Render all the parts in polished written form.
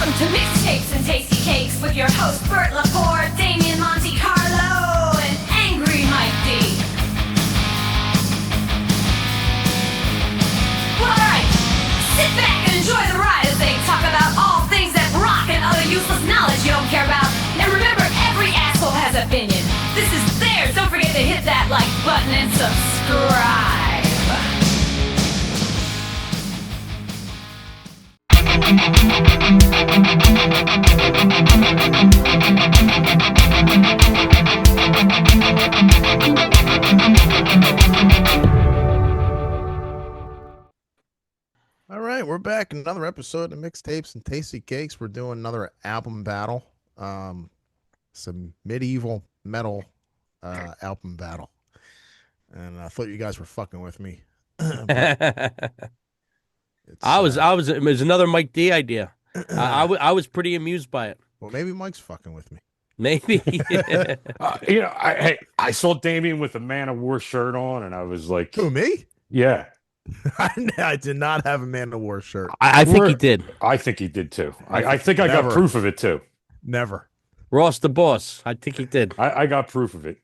Welcome to Mixtapes and Tasty Cakes with your host Bert Laporte, Damien Monte Carlo, and Angry Mike D. Alright, sit back and enjoy the ride as they talk about all things that rock and other useless knowledge you don't care about. And remember, every asshole has an opinion. This is theirs. Don't forget to hit that like button and subscribe. All right, we're back. Another episode of Mixtapes and Tasty Cakes. We're doing another album battle. Some medieval metal album battle. And I thought you guys were fucking with me. It was another Mike D idea. I was pretty amused by it. Well, maybe Mike's fucking with me. Maybe. I saw Damien with a Manowar shirt on, and I was like, Who, me? yeah. I did not have a Manowar shirt. I think he did. I think he did too. I think I Never. got proof of it too. Never. Ross the boss. I think he did. I got proof of it.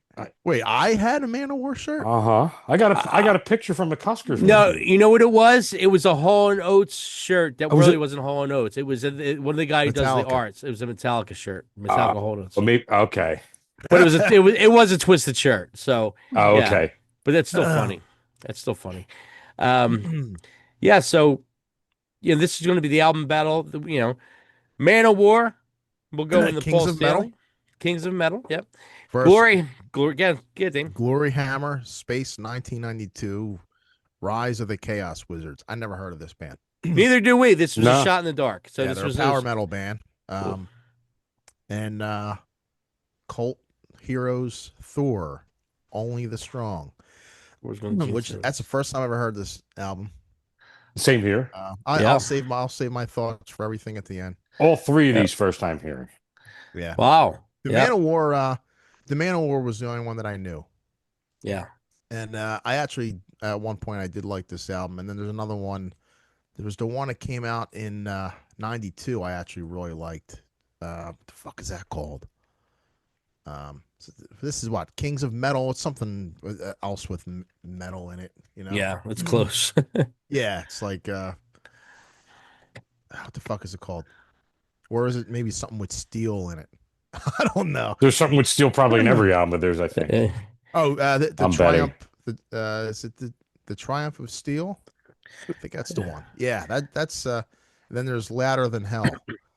Wait, I had a Manowar shirt? I got a picture from the Cuskers. No, you know what it was? It was a Hall and Oates shirt that really wasn't Hall and Oates. It was one of the guys who does the arts. It was a Metallica shirt. Metallica Hall and Oates. Well, maybe, okay. But it was a twisted shirt. So okay. Yeah. But that's still funny. That's still funny. Yeah, so this is going to be the album battle. Manowar will go in the Kings Paul of Stanley. Metal? Kings of Metal, yep. First, Glory, get him. Gloryhammer, Space 1992, Rise of the Chaos Wizards. I never heard of this band. Neither do we. This was a shot in the dark. So this they're was a power metal band. And Cult Heroes, Thor, Only the Strong. Which that's the first time I ever heard this album. Same here. I'll save my thoughts for everything at the end. All three of these first time hearing. Yeah. Wow. The Manowar was the only one that I knew. Yeah. And I actually at one point I did like this album, and then there's another one. There was the one that came out in '92. I actually really liked. What the fuck is that called? So this is what Kings of Metal. It's something else with metal in it. Yeah, it's close. Yeah, it's like what the fuck is it called? Or is it maybe something with steel in it? I don't know. There's something with steel probably in every album of theirs, I think. The I'm Triumph. Is it the Triumph of Steel? I think that's the one. Yeah, that's. Then there's Louder Than Hell.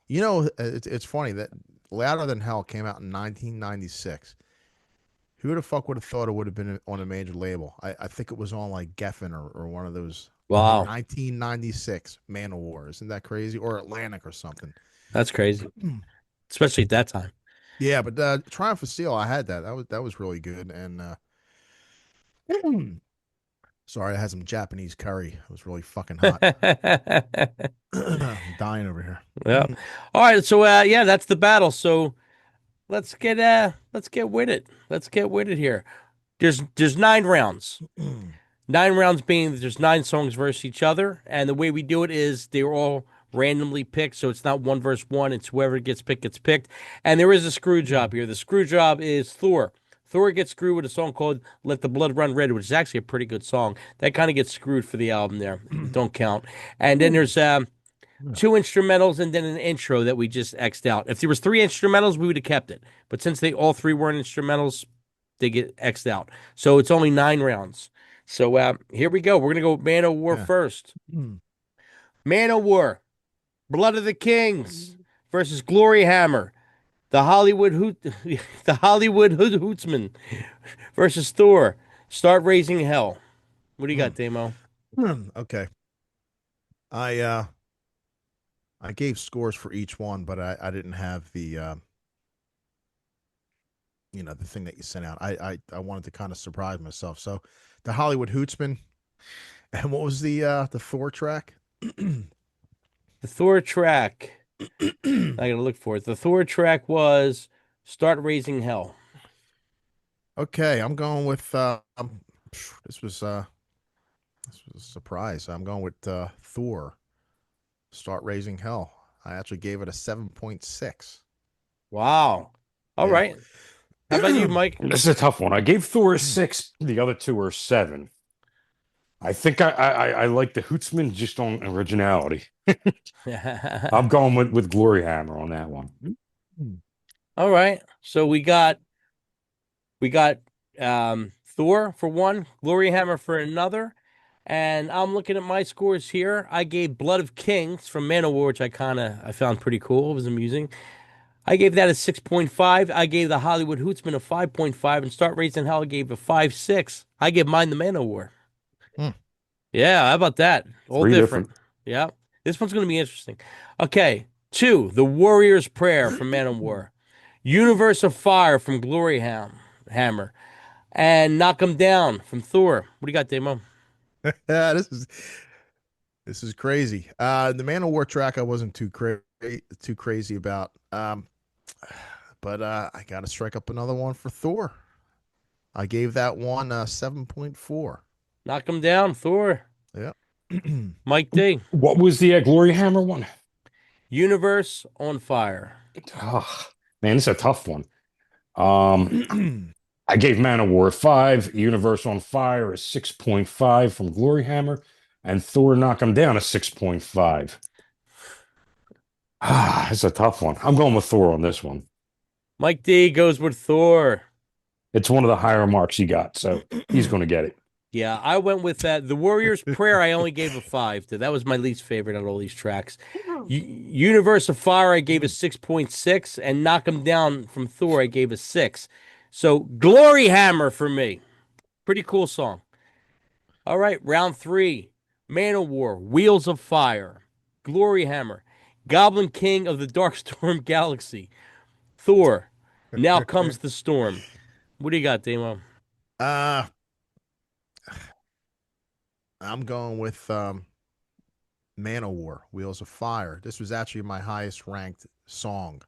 It's funny that Louder Than Hell came out in 1996. Who the fuck would have thought it would have been on a major label? I think it was on like Geffen or one of those. Wow. 1996 Manowar. Isn't that crazy? Or Atlantic or something. That's crazy, especially at that time. Yeah, but Triumph of Steel, I had that. That was really good. And sorry, I had some Japanese curry. It was really fucking hot. I'm dying over here. Yeah. All right. So that's the battle. So let's get with it. Let's get with it here. There's 9 rounds. 9 rounds being there's 9 songs versus each other, and the way we do it is they're all randomly picked, so it's not 1 versus 1. It's whoever gets picked. And there is a screw job here. The screw job is Thor. Thor gets screwed with a song called Let the Blood Run Red, which is actually a pretty good song. That kind of gets screwed for the album there. Don't count. And then there's 2 instrumentals and then an intro that we just X'd out. If there was 3 instrumentals, we would have kept it. But since they all 3 weren't instrumentals, they get X'd out. So it's only 9 rounds. So here we go. We're going to go Manowar first. Manowar, Blood of the Kings versus Gloryhammer. The Hollywood Hootsman versus Thor. Start Raising Hell. What do you got, Damo? Okay. I gave scores for each one, but I didn't have the the thing that you sent out. I wanted to kind of surprise myself. So the Hollywood Hootsman, and what was the Thor track? The Thor track. I gotta look for it. The Thor track was Start Raising Hell. Okay, I'm going with this was a surprise. I'm going with Thor. Start Raising Hell. I actually gave it a 7.6. Wow. All Yeah. right. How about you, Mike? This is a tough one. I gave Thor a 6. The other two are 7. I think I like the Hootsman just on originality. I'm going with Gloryhammer on that one. All right. So we got Thor for one, Gloryhammer for another. And I'm looking at my scores here. I gave Blood of Kings from Manowar, which I found pretty cool. It was amusing. I gave that a 6.5. I gave the Hollywood Hootsman a 5.5, and Start Raising Hell I gave a 5.6. I gave mine the Manowar. Hmm. Yeah, how about that? All 3 different. different. Yeah. This one's going to be interesting. Okay. 2, The Warrior's Prayer from Manowar. Universe of Fire from Hammer. And Knock 'em Down from Thor. What do you got, Damo? Yeah, this is crazy. The Man of War track I wasn't too crazy about. But I got to strike up another one for Thor. I gave that one 7.4. Knock 'em Down, Thor. Yeah. Mike D. What was the Gloryhammer one? Universe on Fire. Oh, man, this is a tough one. I gave Manowar a 5, Universe on Fire a 6.5 from Gloryhammer, and Thor Knock 'em Down a 6.5. It's a tough one. I'm going with Thor on this one. Mike D goes with Thor. It's one of the higher marks you got, so he's going to get it. Yeah, I went with that. The Warrior's Prayer, I only gave a 5 to. That was my least favorite out of all these tracks. Universe of Fire, I gave a 6.6, and Knock 'em Down from Thor, I gave a 6. So, Gloryhammer for me. Pretty cool song. All right, round 3. Manowar, Wheels of Fire. Gloryhammer, Goblin King of the Darkstorm Galaxy. Thor, Now Comes the Storm. What do you got, Damo? uh, I'm going with Man of War, Wheels of Fire. This was actually my highest ranked song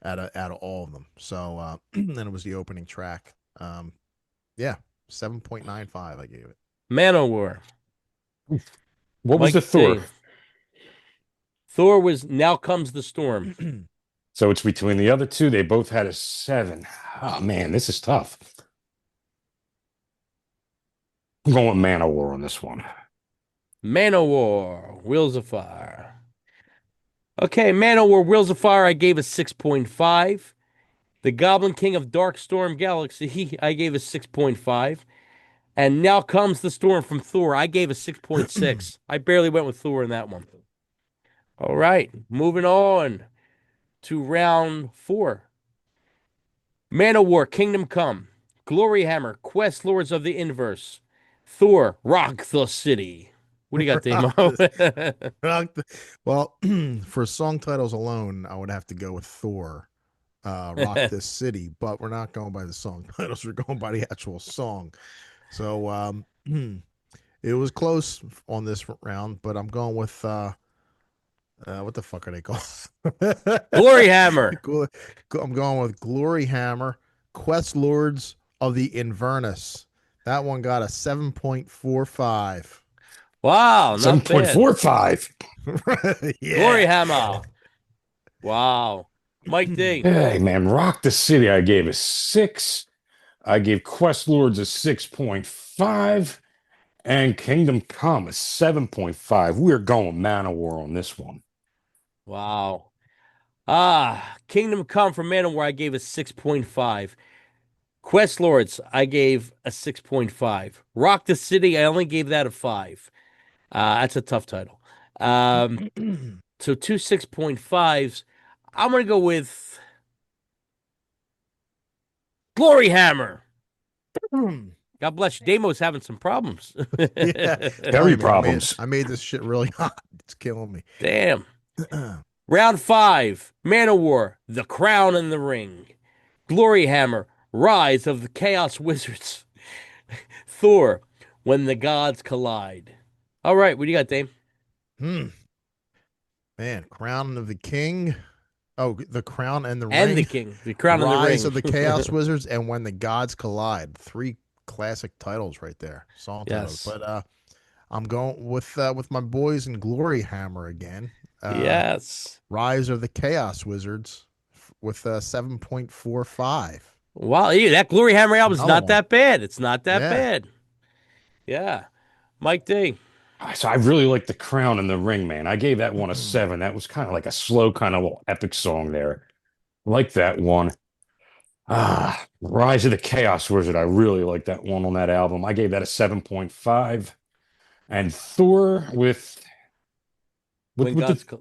out of all of them. So then it was the opening track. Yeah, 7.95 I gave it. Manowar. What was Mike the Thor? D. Thor was Now Comes the Storm. So it's between the other two. They both had a 7. Oh, man, this is tough. I'm going with Manowar on this one. Manowar, Wheels of Fire. Okay, Manowar, Wheels of Fire, I gave a 6.5. The Goblin King of Darkstorm Galaxy, I gave a 6.5. And Now Comes the Storm from Thor, I gave a 6.6. I barely went with Thor in that one. All right, moving on to round 4. Manowar, Kingdom Come. Gloryhammer, Quest Lords of the Inverse. Thor, Rock the City. What do you got, Damo? Well, for song titles alone, I would have to go with Thor, Rock This City, but we're not going by the song titles. We're going by the actual song. So it was close on this round, but I'm going with what the fuck are they called? Gloryhammer. I'm going with Gloryhammer, Quest Lords of the Inverness. That one got a 7.45. Wow, not bad. 7.45. Yeah. Gloryhammer. Wow. Mike D. Hey, man, Rock the City, I gave a 6. I gave Quest Lords a 6.5. And Kingdom Come a 7.5. We're going Manowar on this one. Wow. Kingdom Come from Manowar, I gave a 6.5. Quest Lords, I gave a 6.5. Rock the City, I only gave that a 5. That's a tough title. So 2 6.5s. I'm going to go with Gloryhammer. God bless you. Damo's having some problems. Yeah. Very problems. I made this shit really hot. It's killing me. Damn. Round 5. Manowar, The Crown and the Ring. Gloryhammer, Rise of the Chaos Wizards. Thor, When the Gods Collide. All right, what do you got, Dame? Man, Crown of the King. Oh, The Crown and the And Ring. the King. The Crown and the Ring. Rise of the Chaos Wizards and When the Gods Collide. 3 classic titles right there. Song titles. Yes. But I'm going with my boys in Gloryhammer again. Yes. Rise of the Chaos Wizards with 7.45. Wow, yeah, that Gloryhammer album's Another not one. that bad. It's not that Yeah. bad. Yeah. Mike D. So I really like The Crown and the Ring, man. I gave that one a 7. That was kind of like a slow, kind of little epic song there. Like that one. Rise of the Chaos Wizard. I really like that one on that album. I gave that a 7.5. And Thor with the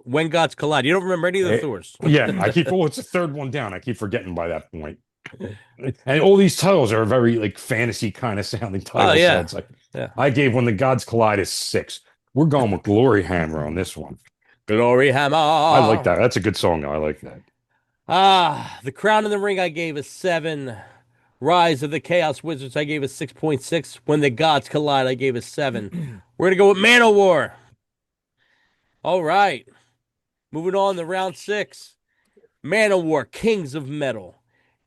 When Gods Collide. You don't remember any of the Eh, Thors. yeah, it's the third one down. I keep forgetting by that point. And all these titles are very like fantasy kind of sounding titles. yeah. So it's like Yeah. I gave When the Gods Collide a 6. We're going with Gloryhammer on this one. Gloryhammer. I like that. That's a good song, though. I like that. The Crown and the Ring, I gave a 7. Rise of the Chaos Wizards, I gave a 6.6. When the Gods Collide, I gave a 7. We're gonna go with Manowar. All right. Moving on to round 6. Manowar, Kings of Metal.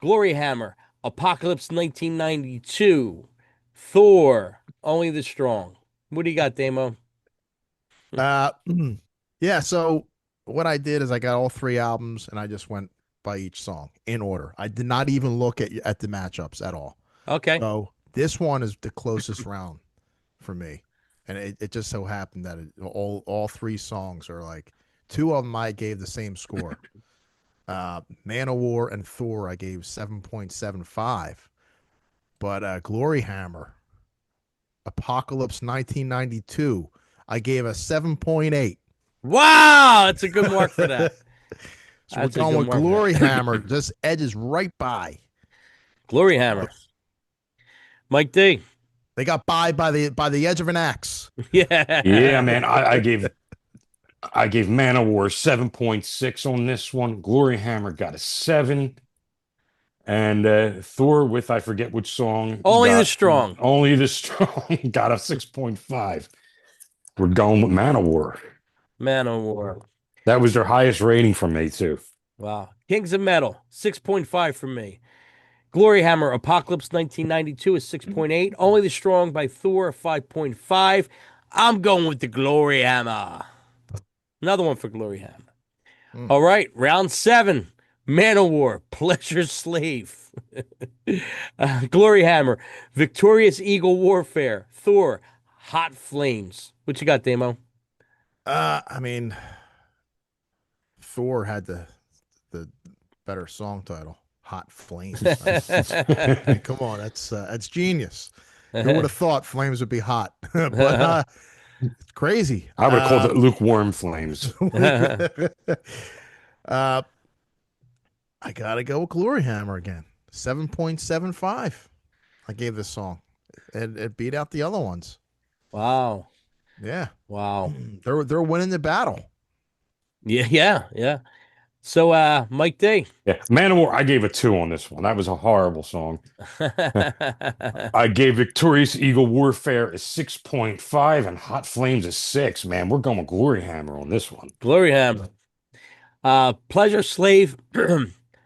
Gloryhammer, Apocalypse 1992. Thor, Only the Strong. What do you got, Damo? Yeah, so what I did is I got all 3 albums and I just went by each song in order. I did not even look at the matchups at all. Okay. So this one is the closest round for me. And it just so happened that all 3 songs are like 2 of them I gave the same score. Manowar and Thor I gave 7.75. But Gloryhammer, Apocalypse 1992, I gave a 7.8. Wow, that's a good mark for that. So we're going with Gloryhammer. Just edges right by. Gloryhammer. Mike D. They got by the edge of an axe. Yeah. Yeah, man. I gave Manowar 7.6 on this one. Gloryhammer got a 7. And Thor with I forget which song. Only the Strong. Only the Strong got a 6.5. We're going with Manowar. Manowar. That was their highest rating for me, too. Wow. Kings of Metal, 6.5 for me. Gloryhammer, Apocalypse 1992 is 6.8. Only the Strong by Thor, 5.5. I'm going with the Gloryhammer. Another one for Gloryhammer. All right, round 7. Manowar, Pleasure Slave. Gloryhammer, Victorious Eagle Warfare. Thor, Hot Flames. What you got, Damo? I mean, Thor had the better song title, Hot Flames. I mean, come on, that's genius. Who would have thought flames would be hot? But it's crazy. I would have called it lukewarm flames. I gotta go with Gloryhammer again. 7.75. I gave this song. It beat out the other ones. Wow. Yeah. Wow. They're winning the battle. Yeah. So, Mike D. Yeah, Manowar, I gave a 2 on this one. That was a horrible song. I gave Victorious Eagle Warfare a 6.5 and Hot Flames a 6. Man, we're going with Gloryhammer on this one. Gloryhammer. Pleasure Slave.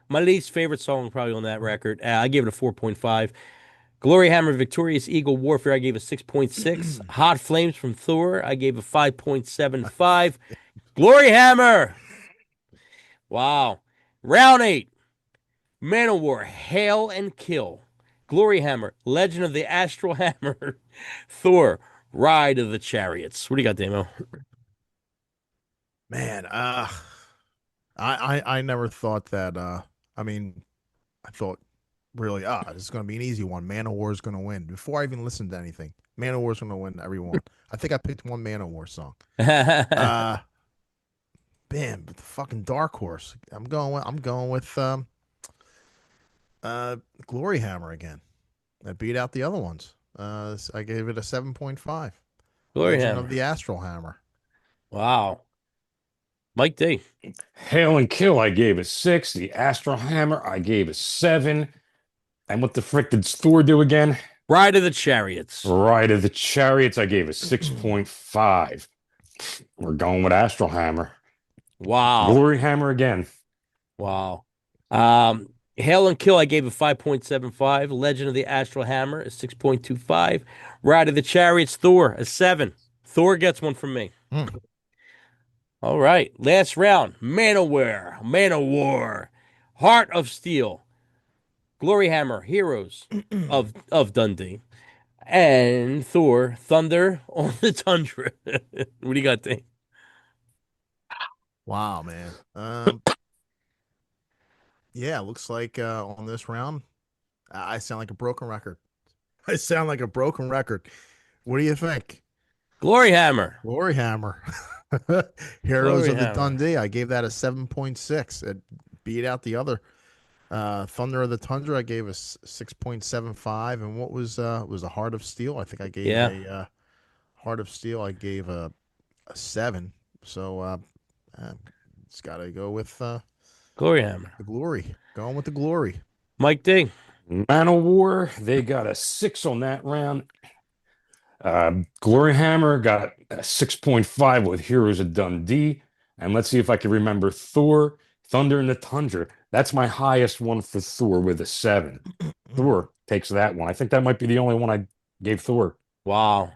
My least favorite song probably on that record. I gave it a 4.5. Gloryhammer, Victorious Eagle Warfare, I gave a 6.6. Hot Flames from Thor, I gave a 5.75. Gloryhammer. Wow. Round 8. Manowar, Hail and Kill. Gloryhammer, Legend of the Astral Hammer. Thor, Ride of the Chariots. What do you got, Damo? Man, I never thought that. I mean, I thought really, this is going to be an easy one. Manowar is going to win. Before I even listened to anything, Manowar is going to win every one. I think I picked one Manowar song. Man, but the fucking dark horse. I'm going with Gloryhammer again. I beat out the other ones. I gave it a 7.5. Legend of Gloryhammer. the Astral Hammer. Wow. Mike D. Hail and Kill, I gave a 6. The Astral Hammer, I gave a 7. And what the frick did Thor do again? Ride of the Chariots. Ride of the Chariots, I gave a 6.5. We're going with Astral Hammer. Wow. Gloryhammer again. Wow. Hail and Kill, I gave a 5.75. Legend of the Astral Hammer, a 6.25. Ride of the Chariots, Thor, a 7. Thor gets one from me. All right, last round. Manowar, Heart of Steel, Gloryhammer, Heroes of Dundee, and Thor, Thunder on the Tundra. What do you got, Dave? Wow, man. Yeah, looks like on this round, I sound like a broken record. I sound like a broken record. What do you think? Gloryhammer. Gloryhammer. Heroes of the Gloryhammer. Dundee. I gave that a 7.6. It beat out the other. Thunder of the Tundra, I gave a 6.75. And what was a Heart of Steel? I think I gave Yeah, Heart of Steel. I gave a 7. So it's got to go with Gloryhammer. the glory. Going with the glory. Mike D. Manowar, they got a 6 on that round. Gloryhammer got a 6.5 with Heroes of Dundee. And let's see if I can remember Thor, Thunder in the Tundra. That's my highest one for Thor with a 7. Thor takes that one. I think that might be the only one I gave Thor. Wow.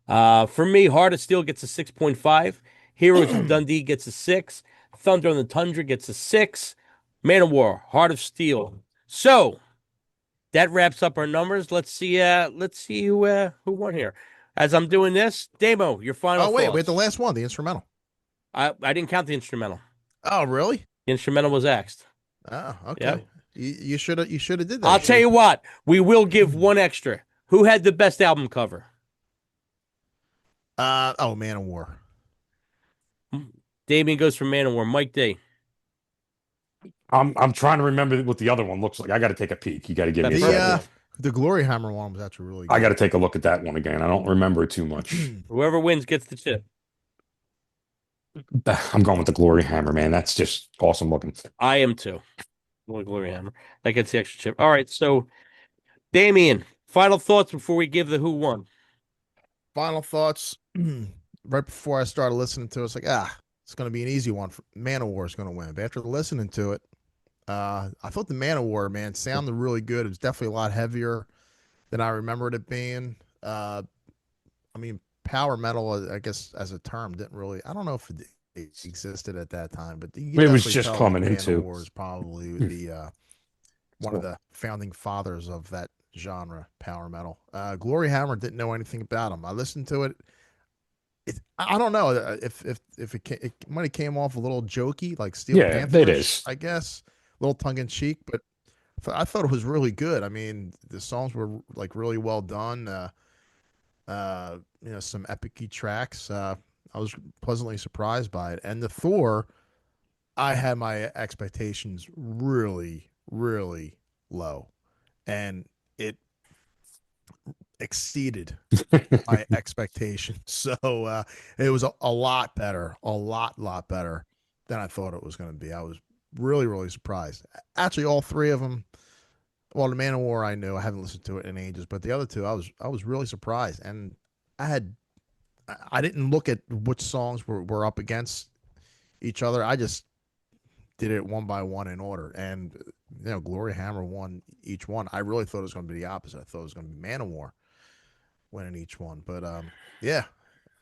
For me, Heart of Steel gets a 6.5. Heroes of Dundee gets a 6. Thunder on the Tundra gets a 6. Manowar, Heart of Steel. So that wraps up our numbers. Let's see who won here. As I'm doing this, Damo, your final Oh, wait, thoughts. wait, the last one, the instrumental. I didn't count the instrumental. Oh, really? The instrumental was axed. Oh, okay. Yep. You should have did that. I'll tell you what, we will give one extra. Who had the best album cover? Oh, Man of War. Damien goes for Manowar. Mike D. I'm trying to remember what the other one looks like. I got to take a peek. You got to give me a second. The Gloryhammer one was actually really good. I got to take a look at that one again. I don't remember it too much. Whoever wins gets the chip. I'm going with the Gloryhammer, man. That's just awesome looking. I am too. Gloryhammer. That gets the extra chip. All right, so Damien, final thoughts before we give the who won. Final thoughts. Right before I started listening to it, it's like, it's going to be an easy one. Man of War is going to win. But after listening to it, I thought the Man of War, man, sounded really good. It was definitely a lot heavier than I remembered it being. I mean, power metal, I guess, as a term, didn't really. I don't know if it existed at that time, but It was just coming into. Man of War is probably the one of the founding fathers of that genre, power metal. Gloryhammer, didn't know anything about him. I listened to it. I don't know if it might have came off a little jokey, like Steel Panther. It is. I guess a little tongue in cheek, but I thought it was really good. I mean, the songs were like really well done. Some epic tracks. I was pleasantly surprised by it. And the Thor, I had my expectations really, really low, and it exceeded my expectations. So it was a lot better, a lot better than I thought it was going to be. I was really, really surprised. Actually, all three of them. Well, the Man of War, I knew. I haven't listened to it in ages, but the other two, I was really surprised, and I didn't look at which songs were up against each other. I just did it one by one in order, and Gloryhammer won each one. I really thought it was going to be the opposite. I thought it was going to be Man of War winning each one, but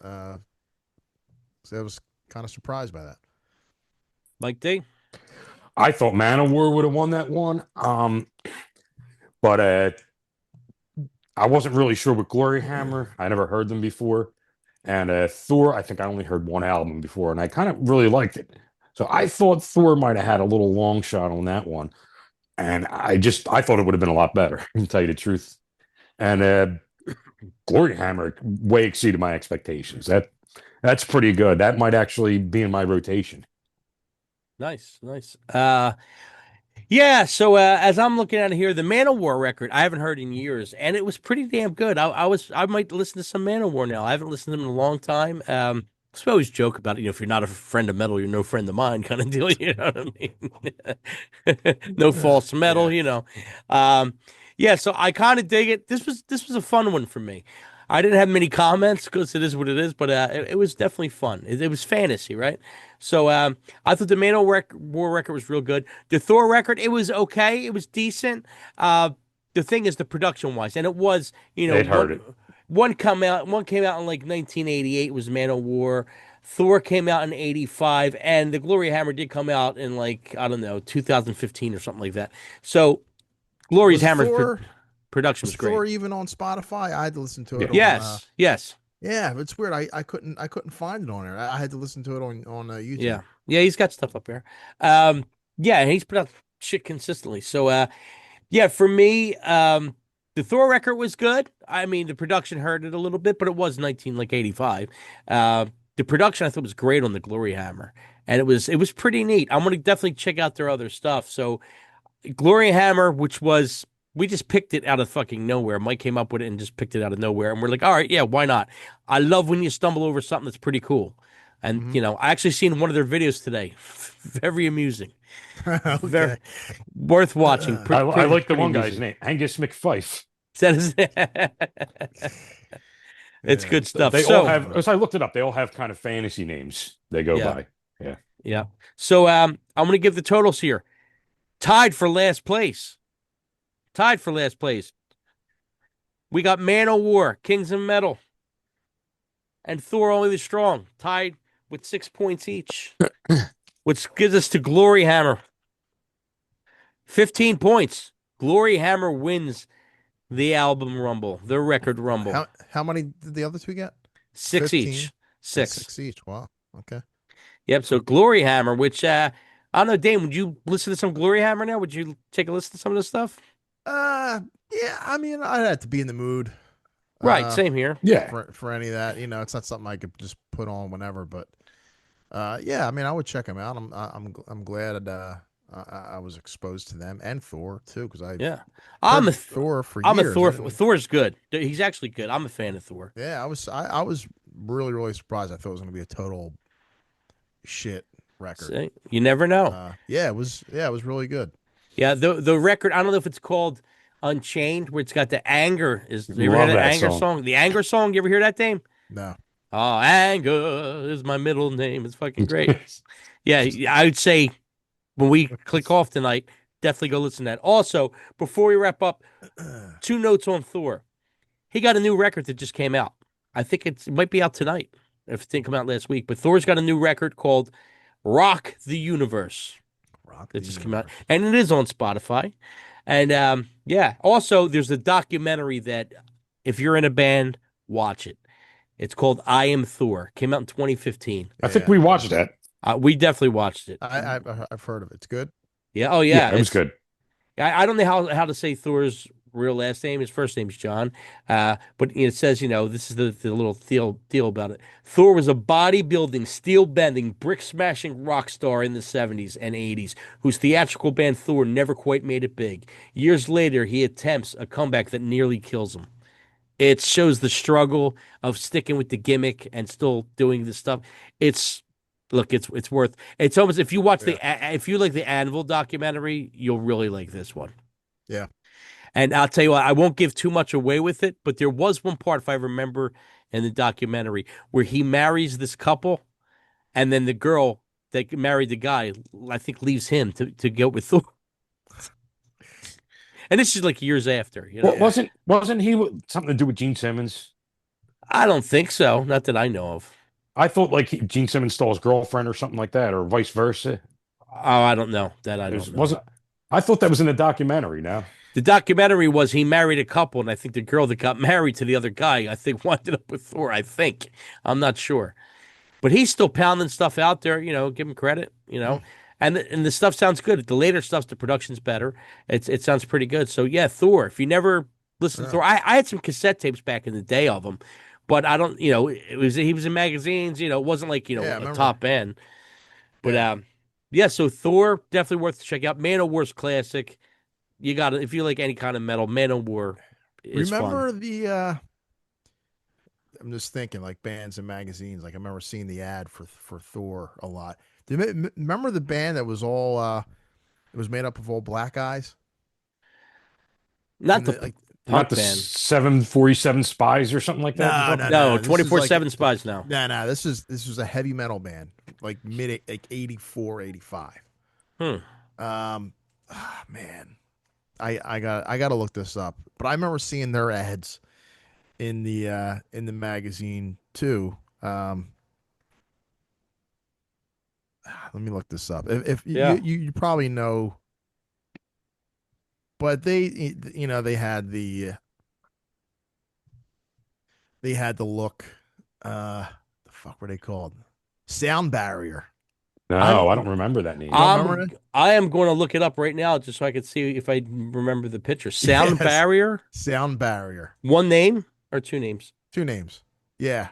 so I was kind of surprised by that. Mike D. I thought Manowar would have won that one, but I wasn't really sure with Gloryhammer. I never heard them before, and Thor, I think I only heard one album before, and I kind of really liked it. So I thought Thor might have had a little long shot on that one, and I thought it would have been a lot better, to tell you the truth. And Gloryhammer way exceeded my expectations. That's pretty good. That might actually be in my rotation. Nice. Yeah, so as I'm looking at it here, the Manowar record I haven't heard in years, and it was pretty damn good. I might listen to some Manowar now. I haven't listened to them in a long time. So I always joke about it, if you're not a friend of metal, you're no friend of mine kind of deal, you know what I mean? No false metal, Yeah, so I kind of dig it. This was a fun one for me. I didn't have many comments because it is what it is, but it was definitely fun. It was fantasy, right? So I thought the Manowar record was real good. The Thor record, it was okay. It was decent. The thing is the production wise, and it was, It hurt it. One came out in like 1988 was Manowar. Thor came out in 85, and the Gloryhammer did come out in, like, I don't know, 2015 or something like that. So Glory's Was Hammer's Thor production was was great. Thor even on Spotify? I had to listen to it Yeah. on. Yes. Yeah, it's weird. I couldn't find it on there. I had to listen to it on YouTube. Yeah, he's got stuff up there. Yeah, and he's put out shit consistently. So, yeah, for me, the Thor record was good. I mean, the production hurt it a little bit, but it was 1985. The production I thought was great on the Gloryhammer, and it was pretty neat. I'm gonna definitely check out their other stuff. So, Gloryhammer, which was we just picked it out of fucking nowhere. Mike came up with it and just picked it out of nowhere, and we're like, all right, yeah, why not? I love when you stumble over something that's pretty cool. And Mhm. you know, I actually seen one of their videos today. Very amusing. Very Okay. worth watching. I like the Pretty one guy's amusing. name, Angus McFife. That is it's Yeah. good stuff. They all So have, as I looked it up, they all have kind of fantasy names they go Yeah. by. Yeah. yeah. So I'm gonna give the totals here. Tied for last place. Tied for last place. We got Manowar, Kings of Metal, and Thor Only the Strong, tied with 6 points each, which gives us to Gloryhammer. 15 points. Gloryhammer wins the album rumble, the record rumble. How many did the other two get? 6 15? each. Six. 6 each. Wow. Okay. Yep. So Gloryhammer, which I don't know, Dane, would you listen to some Gloryhammer now? Would you take a listen to some of this stuff? Yeah. I mean, I'd have to be in the mood. Right. Same here. Yeah. For any of that. You know, it's not something I could just put on whenever. But yeah. I mean, I would check them out. I'm glad I was exposed to them and Thor too, because I Yeah. I'm a Thor for I'm a years. Thor. Thor's good. He's actually good. I'm a fan of Thor. Yeah, I was really surprised. I thought it was going to be a total shit record. See? You never know. Yeah, it was really good. Yeah, the record. I don't know if it's called Unchained, where it's got the anger. You ever Love heard that that anger song. song? The anger song. You ever hear that, Dame? No. Oh, anger is my middle name. It's fucking great. Yeah, I would say when we click off tonight, definitely go listen to that. Also, before we wrap up, 2 notes on Thor. He got a new record that just came out. I think it might be out tonight if it didn't come out last week. But Thor's got a new record called Rock the Universe. That just came out, and it is on Spotify. And yeah, also there's a documentary that if you're in a band, watch it. It's called I Am Thor. Came out in 2015. I think we watched that. We definitely watched it. I've heard of it. It's good. Yeah. Oh yeah. It was good. I don't know how to say Thor's real last name. His first name's John. But it says, this is the little deal about it. Thor was a bodybuilding, steel bending, brick smashing rock star in the 70s and 80s, whose theatrical band Thor never quite made it big. Years later, he attempts a comeback that nearly kills him. It shows the struggle of sticking with the gimmick and still doing this stuff. It's worth. It's almost, if you watch if you like the Anvil documentary, you'll really like this one. Yeah. And I'll tell you what, I won't give too much away with it, but there was one part, if I remember, in the documentary where he marries this couple, and then the girl that married the guy, I think, leaves him to go with Thor. And this is like years after. Wasn't he something to do with Gene Simmons? I don't think so. Not that I know of. I thought like Gene Simmons stole his girlfriend or something like that, or vice versa. Oh, I don't know. That I don't know. Wasn't. I thought that was in the documentary. Now the documentary was he married a couple, and I think the girl that got married to the other guy, I think, wound up with Thor. I think. I'm not sure, but he's still pounding stuff out there. Give him credit. And the stuff sounds good. The later stuff, the production's better. It sounds pretty good. So yeah, Thor. If you never listened to Thor, I had some cassette tapes back in the day of him, but I don't. He was in magazines. It wasn't like a top end. But yeah. So Thor definitely worth to check out. Manowar's classic. You got it if you like any kind of metal. Manowar is Remember fun. I'm just thinking like bands and magazines. Like I remember seeing the ad for Thor a lot. Do you remember the band that was all it was made up of all black guys? Not the like punk not the band. 747 Spies or something like that. No, This is 24/7 Spies now. No. This was a heavy metal band, like mid 84, 85. Man, I got to look this up. But I remember seeing their ads in the magazine too. let me look this up. If Yeah. you probably know, but they they had the look. The fuck were they called? Sound Barrier. No, I I'm don't remember that name. don't remember it? I am going to look it up right now just so I can see if I remember the picture. Sound Yes. Barrier, Sound Barrier. one name or two names? Two names. Yeah.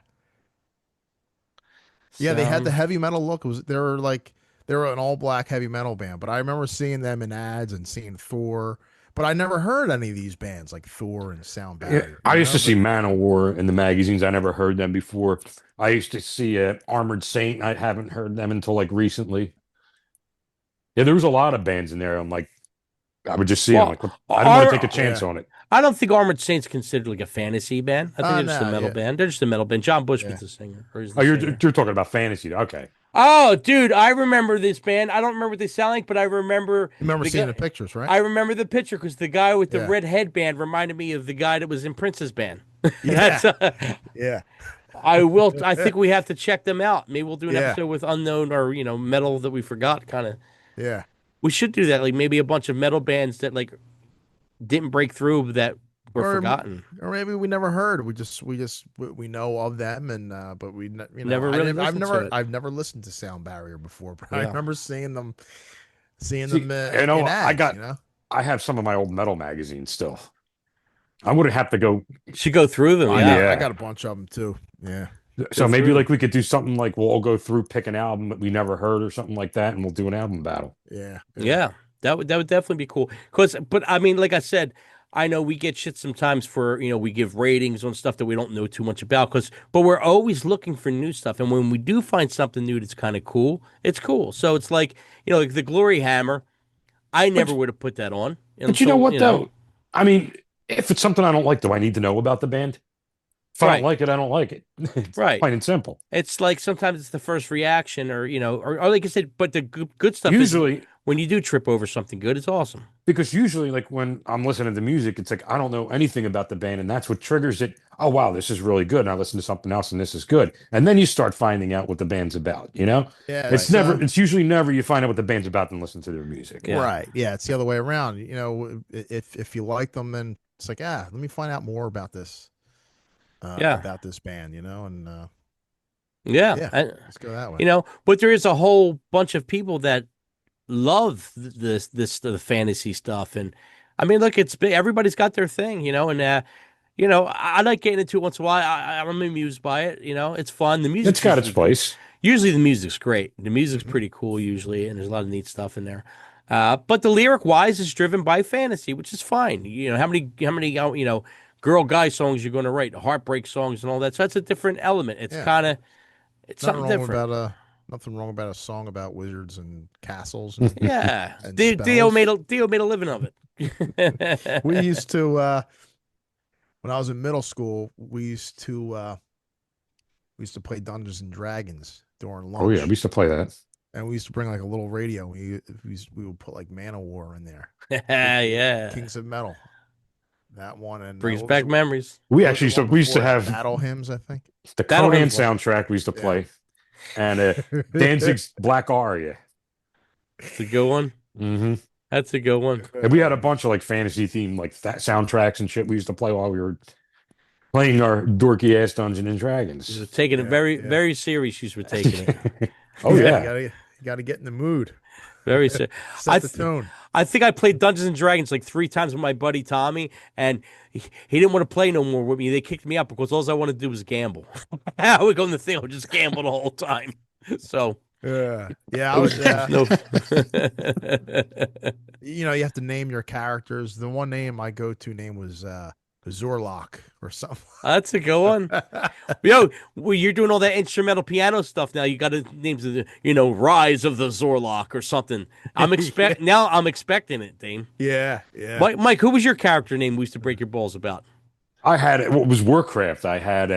Yeah, they had the Sound- heavy metal look. They were an all black heavy metal band, but I remember seeing them in ads and seeing Thor. But I never heard any of these bands like Thor and Sound Yeah, Barrier. I you used know? to see Manowar in the magazines. I never heard them before. I used to see Armored Saint. I haven't heard them until like recently. Yeah, there was a lot of bands in there. I'm like, I would just see them. Well, Like, I didn't want to take a Ar- chance Yeah. on it. I don't think Armored Saints considered like a fantasy band. I think they're just a No, metal yeah. band. They're just a metal band. John Bush Yeah. was the singer, or is Oh, the you're singer. you're talking about fantasy. Okay. Oh, dude, I remember this band. I don't remember what they sound like, but I remember. You remember the seeing guy- the pictures, right? I remember the picture because the guy with the Yeah. red headband reminded me of the guy that was in Prince's band. Yeah. That's, Yeah. I will. I think we have to check them out. Maybe we'll do an Yeah. episode with unknown or metal that we forgot. Kind of. Yeah. We should do that. Like maybe a bunch of metal bands that like didn't break through that were Or- forgotten. Or maybe we never heard. We know of them, and but Never really listened to it. I've never listened to Sound Barrier before, but I Yeah. remember seeing them See, in I ads, got- I have some of my old metal magazines still. I would have to go. Should go through them. I Yeah. got a bunch of them too. Yeah. So maybe through. like we could do something like we'll all go through, pick an album that we never heard or something like that, and we'll do an album battle. Yeah. Yeah, that would definitely be cool. But I mean, like I said, I know we get shit sometimes for we give ratings on stuff that we don't know too much about. But we're always looking for new stuff, and when we do find something new that's kind of cool, it's cool. So it's like like the Gloryhammer. I never would have put that on. But you know what though? I mean, if it's something I don't like, do I need to know about the band? If I Right. don't like it, I don't like it. It's Right. plain and simple. It's like sometimes it's the first reaction, or or like I said. But the good stuff is Usually, when you do trip over something good, it's awesome. because usually, like when I'm listening to music, it's like I don't know anything about the band, and that's what triggers it. Oh wow, this is really good. And I listen to something else, and this is good. And then you start finding out what the band's about. Yeah. It's usually never you find out what the band's about and listen to their music. Yeah. Right. Yeah. It's the other way around. If you like them, then it's like, let me find out more about this. About this band, and Yeah. let's go that way. But there is a whole bunch of people that love the fantasy stuff, and I mean, look, it's big. Everybody's got their thing, and I like getting into it once in a while. I'm amused by it, it's fun. The music It's got its place. Usually the music's great. The music's pretty cool usually, and there's a lot of neat stuff in there. But the lyric wise is driven by fantasy, which is fine. How many girl guy songs you're going to write, heartbreak songs and all that. So that's a different element. It's kind of something different. Nothing wrong about a song about wizards and castles. And, Yeah, and Dio spells. made a living of it. We used to when I was in middle school. We used to play Dungeons and Dragons during lunch. Oh yeah, we used to play that. And we used to bring like a little radio. We would put like Manowar in there. Yeah, Kings of Metal. That one and brings what was back it? memories. We What was actually the one we used to before it? have battle hymns, I think. the That'll Conan have one. soundtrack we used to play, and Danzig's Black Aria. That's a good one. Mm-hmm. That's a good one. And we had a bunch of like fantasy themed like that soundtracks and shit we used to play while we were playing our dorky ass Dungeons and You Dragons. were taking it Yeah, very, yeah. very serious. You were taking it Oh yeah. You gotta get in the mood. very serious. Set the tone. I think I played Dungeons and Dragons like 3 times with my buddy Tommy, and he didn't want to play no more with me. They kicked me out because all I wanted to do was gamble. I would go in the thing, I would just gamble the whole time. So Yeah. I was. no. You have to name your characters. The one name I go-to name was Zorlok or something. That's a good one. Yo, well, you're doing all that instrumental piano stuff now. You got to names of the, Rise of the Zorlok or something. I'm expecting it, Dane. Yeah. Mike, who was your character name we used to break your balls about? I had what was Warcraft. I had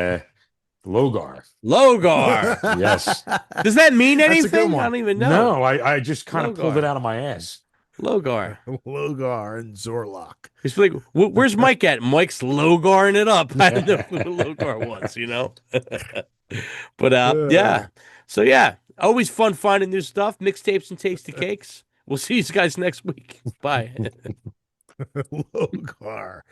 Logar. Logar. Yes. Does that mean That's a anything? good one. I don't even know. No, I just kind of pulled Logar. it out of my ass. Logar. Logar and Zorlok. He's like, where's Mike at? Mike's Logaring it up. I didn't know who Logar was, But yeah. So yeah, Always fun finding new stuff, mixtapes and tasty cakes. We'll see you guys next week. Bye. Logar.